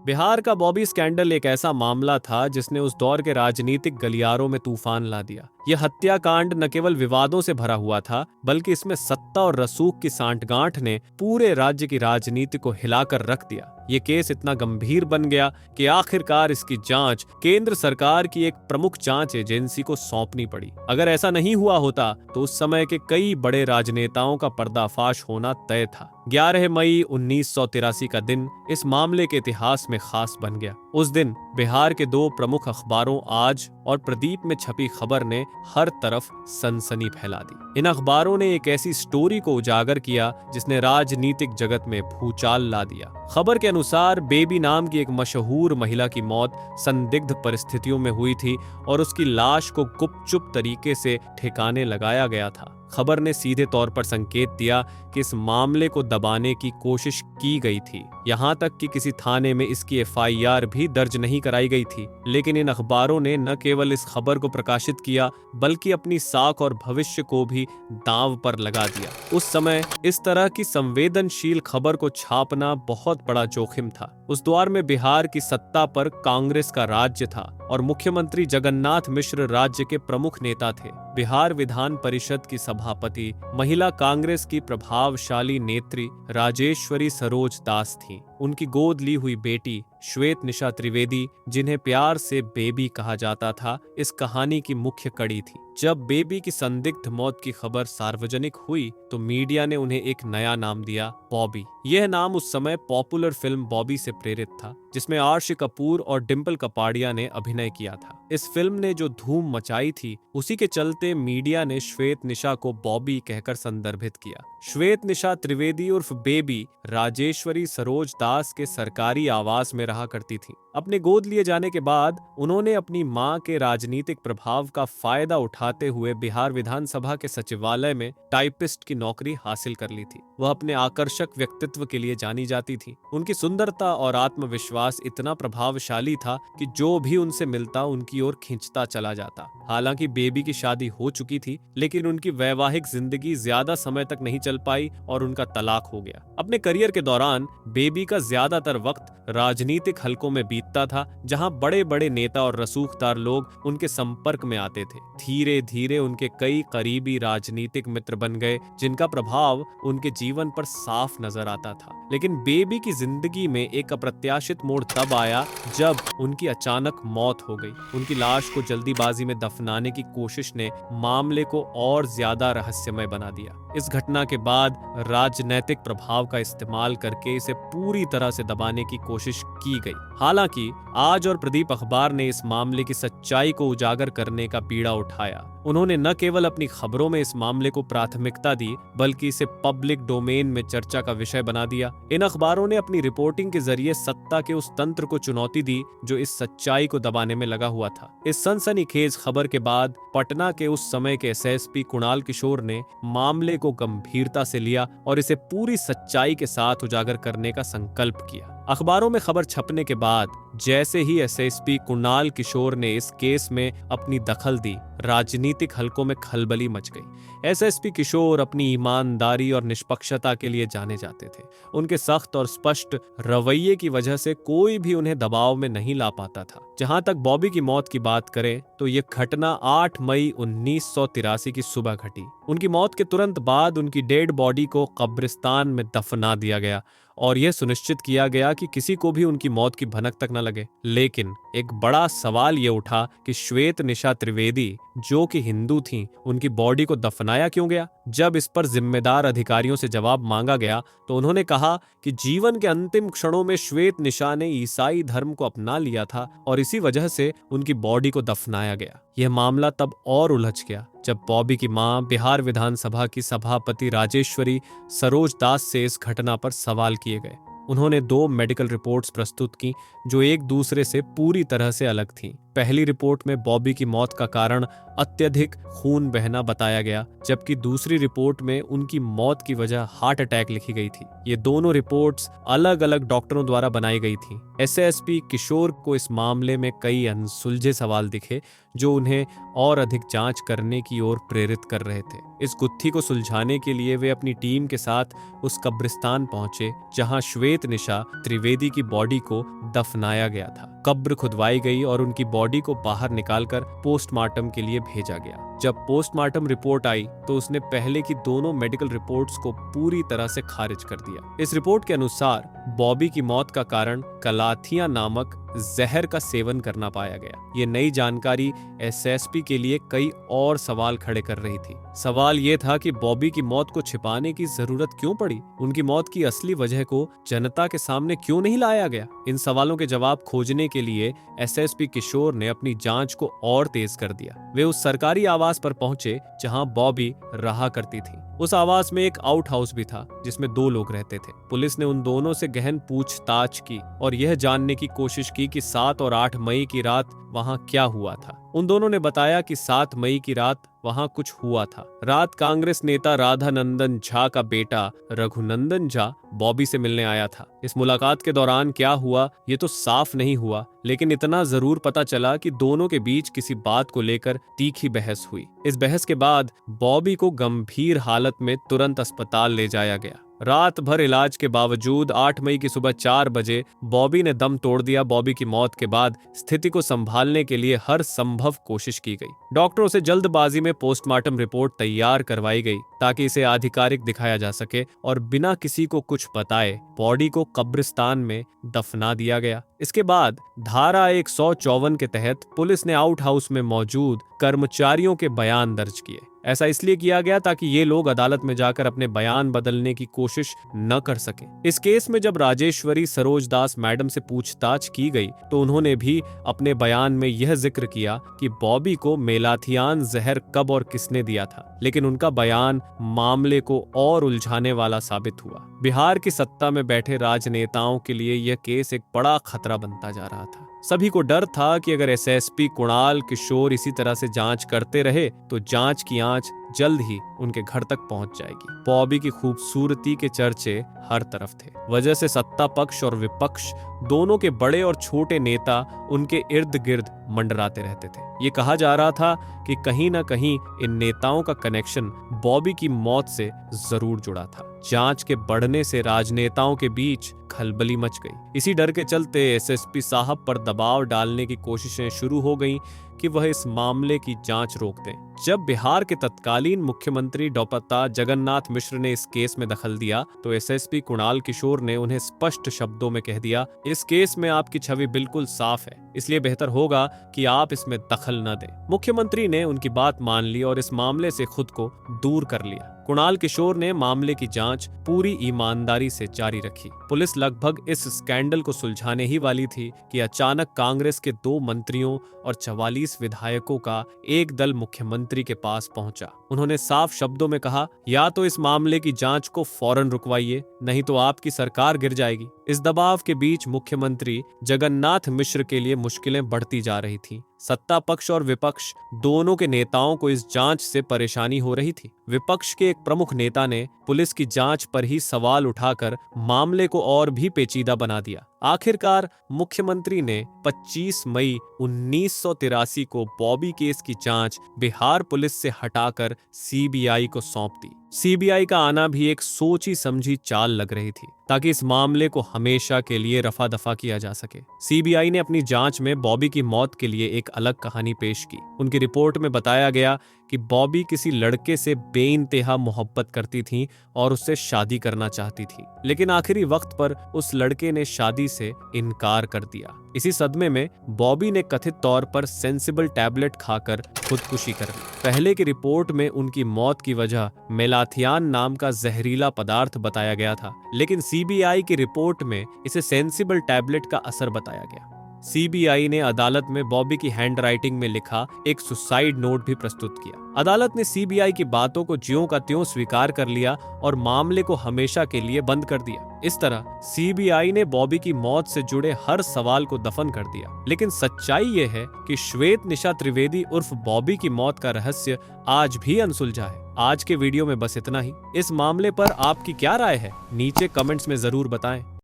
बिहार का बॉबी स्कैंडल एक ऐसा मामला था जिसने उस दौर के राजनीतिक गलियारों में तूफान ला दिया। यह हत्याकांड न केवल विवादों से भरा हुआ था, बल्कि इसमें सत्ता और रसूख की सांठगांठ ने पूरे राज्य की राजनीति को हिलाकर रख दिया। ये केस इतना गंभीर बन गया कि आखिरकार इसकी जांच केंद्र सरकार की एक प्रमुख जांच एजेंसी को सौंपनी पड़ी। अगर ऐसा नहीं हुआ होता तो उस समय के कई बड़े राजनेताओं का पर्दाफाश होना तय था। 11 मई 1983 का दिन इस मामले के इतिहास में खास बन गया। उस दिन बिहार के दो प्रमुख अखबारों आज और प्रदीप में छपी खबर ने हर तरफ सनसनी फैला दी। इन अखबारों ने एक ऐसी स्टोरी को उजागर किया जिसने राजनीतिक जगत में भूचाल ला दिया। खबर के अनुसार बेबी नाम की एक मशहूर महिला की मौत संदिग्ध परिस्थितियों में हुई थी और उसकी लाश को गुपचुप तरीके से ठिकाने लगाया गया था। खबर ने सीधे तौर पर संकेत दिया कि इस मामले को दबाने की कोशिश की गई थी। यहां तक कि किसी थाने में इसकी एफआईआर भी दर्ज नहीं कराई गई थी। लेकिन इन अखबारों ने न केवल इस खबर को प्रकाशित किया, बल्कि अपनी साख और भविष्य को भी दांव पर लगा दिया। उस समय इस तरह की संवेदनशील खबर को छापना बहुत बड़ा जोखिम था। उस दौर में बिहार की सत्ता पर कांग्रेस का राज्य था और मुख्यमंत्री जगन्नाथ मिश्र राज्य के प्रमुख नेता थे। बिहार विधान परिषद की सभापति महिला कांग्रेस की प्रभावशाली नेत्री राजेश्वरी सरोज दास थी। उनकी गोद ली हुई बेटी श्वेत निशा त्रिवेदी, जिन्हें प्यार से बेबी कहा जाता था, इस कहानी की मुख्य कड़ी थी। जब बेबी की संदिग्ध मौत की खबर सार्वजनिक हुई तो मीडिया ने उन्हें एक नया नाम दिया, बॉबी। यह नाम उस समय पॉपुलर फिल्म बॉबी से प्रेरित था, जिसमें आर्शी कपूर और डिम्पल कपाड़िया ने अभिनय किया था। इस फिल्म ने जो धूम मचाई थी, उसी के चलते मीडिया ने श्वेत निशा को बॉबी कहकर संदर्भित किया। श्वेत निशा त्रिवेदी उर्फ बेबी राजेश्वरी सरोज दास के सरकारी आवास में रहा करती थी। अपने गोद लिए जाने के बाद उन्होंने अपनी मां के राजनीतिक प्रभाव का फायदा उठाते हुए बिहार विधानसभा के सचिवालय में टाइपिस्ट की नौकरी हासिल कर ली थी। वह अपने आकर्षक व्यक्तित्व के लिए जानी जाती थी। उनकी सुंदरता और आत्मविश्वास इतना प्रभावशाली था कि जो भी उनसे मिलता उनकी ओर खींचता चला जाता। हालांकि बेबी की शादी हो चुकी थी, लेकिन उनकी वैवाहिक जिंदगी ज्यादा समय तक नहीं चल पाई और उनका तलाक हो गया। अपने करियर के दौरान बेबी का ज्यादातर वक्त राजनीतिक हलकों में बीतता था, जहां बड़े बड़े नेता और रसूखदार लोग उनके संपर्क में आते थे। धीरे धीरे उनके कई करीबी राजनीतिक मित्र बन गए, जिनका प्रभाव उनके जीवन पर साफ नजर आता था। लेकिन बेबी की जिंदगी में एक अप्रत्याशित मोड़ तब आया जब उनकी अचानक मौत हो गई। उनकी लाश को जल्दीबाजी में दफनाने की कोशिश ने मामले को और ज्यादा रहस्यमय बना दिया। इस घटना के बाद राजनैतिक प्रभाव का इस्तेमाल करके इसे पूरी तरह से दबाने की कोशिश की गई। हालांकि आज और प्रदीप अखबार ने इस मामले की सच्चाई को उजागर करने का बीड़ा उठाया। उन्होंने न केवल अपनी खबरों में इस मामले को प्राथमिकता दी, बल्कि इसे पब्लिक डोमेन में चर्चा का विषय बना दिया। इन अखबारों ने अपनी रिपोर्टिंग के जरिए सत्ता के उस तंत्र को चुनौती दी जो इस सच्चाई को दबाने में लगा हुआ था। इस सनसनीखेज खबर के बाद पटना के उस समय के एसएसपी कुणाल किशोर ने मामले को गंभीरता से लिया और इसे पूरी सच्चाई के साथ उजागर करने का संकल्प किया। अखबारों में खबर छपने के बाद जैसे ही एसएसपी कुणाल किशोर ने इस केस में अपनी दखल दी, राजनीतिक हलकों में खलबली मच गई। एसएसपी किशोर अपनी ईमानदारी और निष्पक्षता के लिए जाने जाते थे। उनके सख्त और स्पष्ट रवैये की वजह से कोई भी उन्हें दबाव में नहीं ला पाता था। जहां तक बॉबी की मौत की बात करें तो यह घटना 8 मई 1983 की सुबह घटी। उनकी मौत के तुरंत बाद उनकी डेड बॉडी को कब्रिस्तान में दफना दिया गया और यह सुनिश्चित किया गया कि किसी को भी उनकी मौत की भनक तक न लगे। लेकिन एक बड़ा सवाल ये उठा कि श्वेत निशा त्रिवेदी, जो कि हिंदू थीं, उनकी बॉडी को दफनाया क्यों गया? जब इस पर जिम्मेदार अधिकारियों से जवाब मांगा गया तो उन्होंने कहा कि जीवन के अंतिम क्षणों में श्वेत निशा ने ईसाई धर्म को अपना लिया था और इसी वजह से उनकी बॉडी को दफनाया गया। यह मामला तब और उलझ गया जब बॉबी की मां बिहार विधानसभा की सभापति राजेश्वरी सरोज दास से इस घटना पर सवाल किए गए। उन्होंने 2 मेडिकल रिपोर्ट्स प्रस्तुत की जो एक दूसरे से पूरी तरह से अलग थीं। पहली रिपोर्ट में बॉबी की मौत का कारण अत्यधिक खून बहना बताया गया, जबकि दूसरी रिपोर्ट में उनकी मौत की वजह हार्ट अटैक लिखी गई थी। ये दोनों रिपोर्ट्स अलग अलग डॉक्टरों द्वारा बनाई गई थी। एसएसपी किशोर को इस मामले में कई अनसुलझे सवाल दिखे जो उन्हें और अधिक जांच करने की ओर प्रेरित कर रहे थे। इस गुत्थी को सुलझाने के लिए वे अपनी टीम के साथ उस कब्रिस्तान पहुंचे जहां श्वेत निशा त्रिवेदी की बॉडी को दफनाया गया था। कब्र खुदवाई गई और उनकी बॉडी को बाहर निकालकर पोस्टमार्टम के लिए भेजा गया। जब पोस्टमार्टम रिपोर्ट आई तो उसने पहले की दोनों मेडिकल रिपोर्ट्स को पूरी तरह से खारिज कर दिया। इस रिपोर्ट के अनुसार बॉबी की मौत का कारण कलाथिया नामक जहर का सेवन करना पाया गया। ये नई जानकारी एसएसपी के लिए कई और सवाल खड़े कर रही थी। सवाल ये था कि बॉबी की मौत को छिपाने की जरूरत क्यों पड़ी? उनकी मौत की असली वजह को जनता के सामने क्यों नहीं लाया गया? इन सवालों के जवाब खोजने के लिए एसएसपी किशोर ने अपनी जांच को और तेज कर दिया। वे उस सरकारी आवास पर पहुंचे जहां बॉबी रहा करती थी। उस आवास में एक आउट हाउस भी था जिसमें 2 लोग रहते थे। पुलिस ने उन दोनों से गहन पूछताछ की और यह जानने की कोशिश की कि 7 और 8 मई की रात वहां क्या हुआ था। उन दोनों ने बताया कि 7 मई की रात वहां कुछ हुआ था। रात कांग्रेस नेता राधानंदन झा का बेटा रघुनंदन झा बॉबी से मिलने आया था। इस मुलाकात के दौरान क्या हुआ ये तो साफ नहीं हुआ, लेकिन इतना जरूर पता चला कि दोनों के बीच किसी बात को लेकर तीखी बहस हुई। इस बहस के बाद बॉबी को गंभीर हालत में तुरंत अस्पताल ले जाया गया। रात भर इलाज के बावजूद 8 मई की सुबह 4 बजे बॉबी ने दम तोड़ दिया। बॉबी की मौत के बाद स्थिति को संभालने के लिए हर संभव कोशिश की गई। डॉक्टरों से जल्दबाजी में पोस्टमार्टम रिपोर्ट तैयार करवाई गई ताकि इसे आधिकारिक दिखाया जा सके और बिना किसी को कुछ बताए बॉडी को कब्रिस्तान में दफना दिया गया। इसके बाद धारा 154 के तहत पुलिस ने आउट हाउस में मौजूद कर्मचारियों के बयान दर्ज किए। ऐसा इसलिए किया गया ताकि ये लोग अदालत में जाकर अपने बयान बदलने की कोशिश न कर सकें। इस केस में जब राजेश्वरी सरोज दास मैडम से पूछताछ की गई तो उन्होंने भी अपने बयान में यह जिक्र किया कि बॉबी को मेलाथियान जहर कब और किसने दिया था, लेकिन उनका बयान मामले को और उलझाने वाला साबित हुआ। बिहार की सत्ता में बैठे राजनेताओं के लिए यह केस एक बड़ा खतरा बनता जा रहा था। सभी को डर था कि अगर एसएसपी कुणाल किशोर इसी तरह से जांच करते रहे तो जांच की आंच जल्द ही उनके घर तक पहुंच जाएगी। बॉबी की खूबसूरती के चर्चे हर तरफ थे। वजह से सत्ता पक्ष और विपक्ष दोनों के बड़े और छोटे नेता उनके इर्द गिर्द मंडराते रहते थे। ये कहा जा रहा था कि कहीं ना कहीं इन नेताओं का कनेक्शन बॉबी की मौत से जरूर जुड़ा था। जांच के बढ़ने से राजनेताओं के बीच खलबली मच गई। इसी डर के चलते एसएसपी साहब पर दबाव डालने की कोशिशें शुरू हो गईं कि वह इस मामले की जांच रोक दें। जब बिहार के तत्कालीन मुख्यमंत्री डॉ. जगन्नाथ मिश्र ने इस केस में दखल दिया तो एसएसपी कुणाल किशोर ने उन्हें स्पष्ट शब्दों में कह दिया, इस केस में आपकी छवि बिल्कुल साफ है, इसलिए बेहतर होगा कि आप इसमें दखल न दें। मुख्यमंत्री ने उनकी बात मान ली और इस मामले से खुद को दूर कर लिया। कुणाल किशोर ने मामले की जांच पूरी ईमानदारी से जारी रखी। पुलिस लगभग इस स्कैंडल को सुलझाने ही वाली थी कि अचानक कांग्रेस के 2 मंत्रियों और 44 विधायकों का एक दल मुख्यमंत्री के पास पहुंचा। उन्होंने साफ शब्दों में कहा, या तो इस मामले की जांच को फौरन रुकवाइए, नहीं तो आपकी सरकार गिर जाएगी। इस दबाव के बीच मुख्यमंत्री जगन्नाथ मिश्र के लिए मुश्किलें बढ़ती जा रही थीं। सत्ता पक्ष और विपक्ष दोनों के नेताओं को इस जांच से परेशानी हो रही थी। विपक्ष के एक प्रमुख नेता ने पुलिस की जांच पर ही सवाल उठाकर मामले को और भी पेचीदा बना दिया। आखिरकार मुख्यमंत्री ने 25 मई 1983 को बॉबी केस की जांच बिहार पुलिस से हटाकर सीबीआई को सौंप दी। सीबीआई का आना भी एक सोची समझी चाल लग रही थी ताकि इस मामले को हमेशा के लिए रफा दफा किया जा सके। सीबीआई ने अपनी जांच में बॉबी की मौत के लिए एक अलग कहानी पेश की। उनकी रिपोर्ट में बताया गया कि बॉबी किसी लड़के से बेइंतहा मोहब्बत करती थी और उससे शादी करना चाहती थी, लेकिन आखिरी वक्त पर उस लड़के ने शादी से इनकार कर दिया। इसी सदमे में बॉबी ने कथित तौर पर सेंसिबल टैबलेट खाकर खुदकुशी कर ली। पहले की रिपोर्ट में उनकी मौत की वजह मेलाथियान नाम का जहरीला पदार्थ बताया गया था, लेकिन सीबीआई की रिपोर्ट में इसे सेंसिबल टैबलेट का असर बताया गया। सीबीआई ने अदालत में बॉबी की हैंडराइटिंग में लिखा एक सुसाइड नोट भी प्रस्तुत किया। अदालत ने सीबीआई की बातों को ज्यों का त्यों स्वीकार कर लिया और मामले को हमेशा के लिए बंद कर दिया। इस तरह सीबीआई ने बॉबी की मौत से जुड़े हर सवाल को दफन कर दिया। लेकिन सच्चाई यह है कि श्वेत निशा त्रिवेदी उर्फ बॉबी की मौत का रहस्य आज भी अनसुलझा है। आज के वीडियो में बस इतना ही। इस मामले पर आपकी क्या राय है, नीचे कमेंट्स में जरूर बताएं।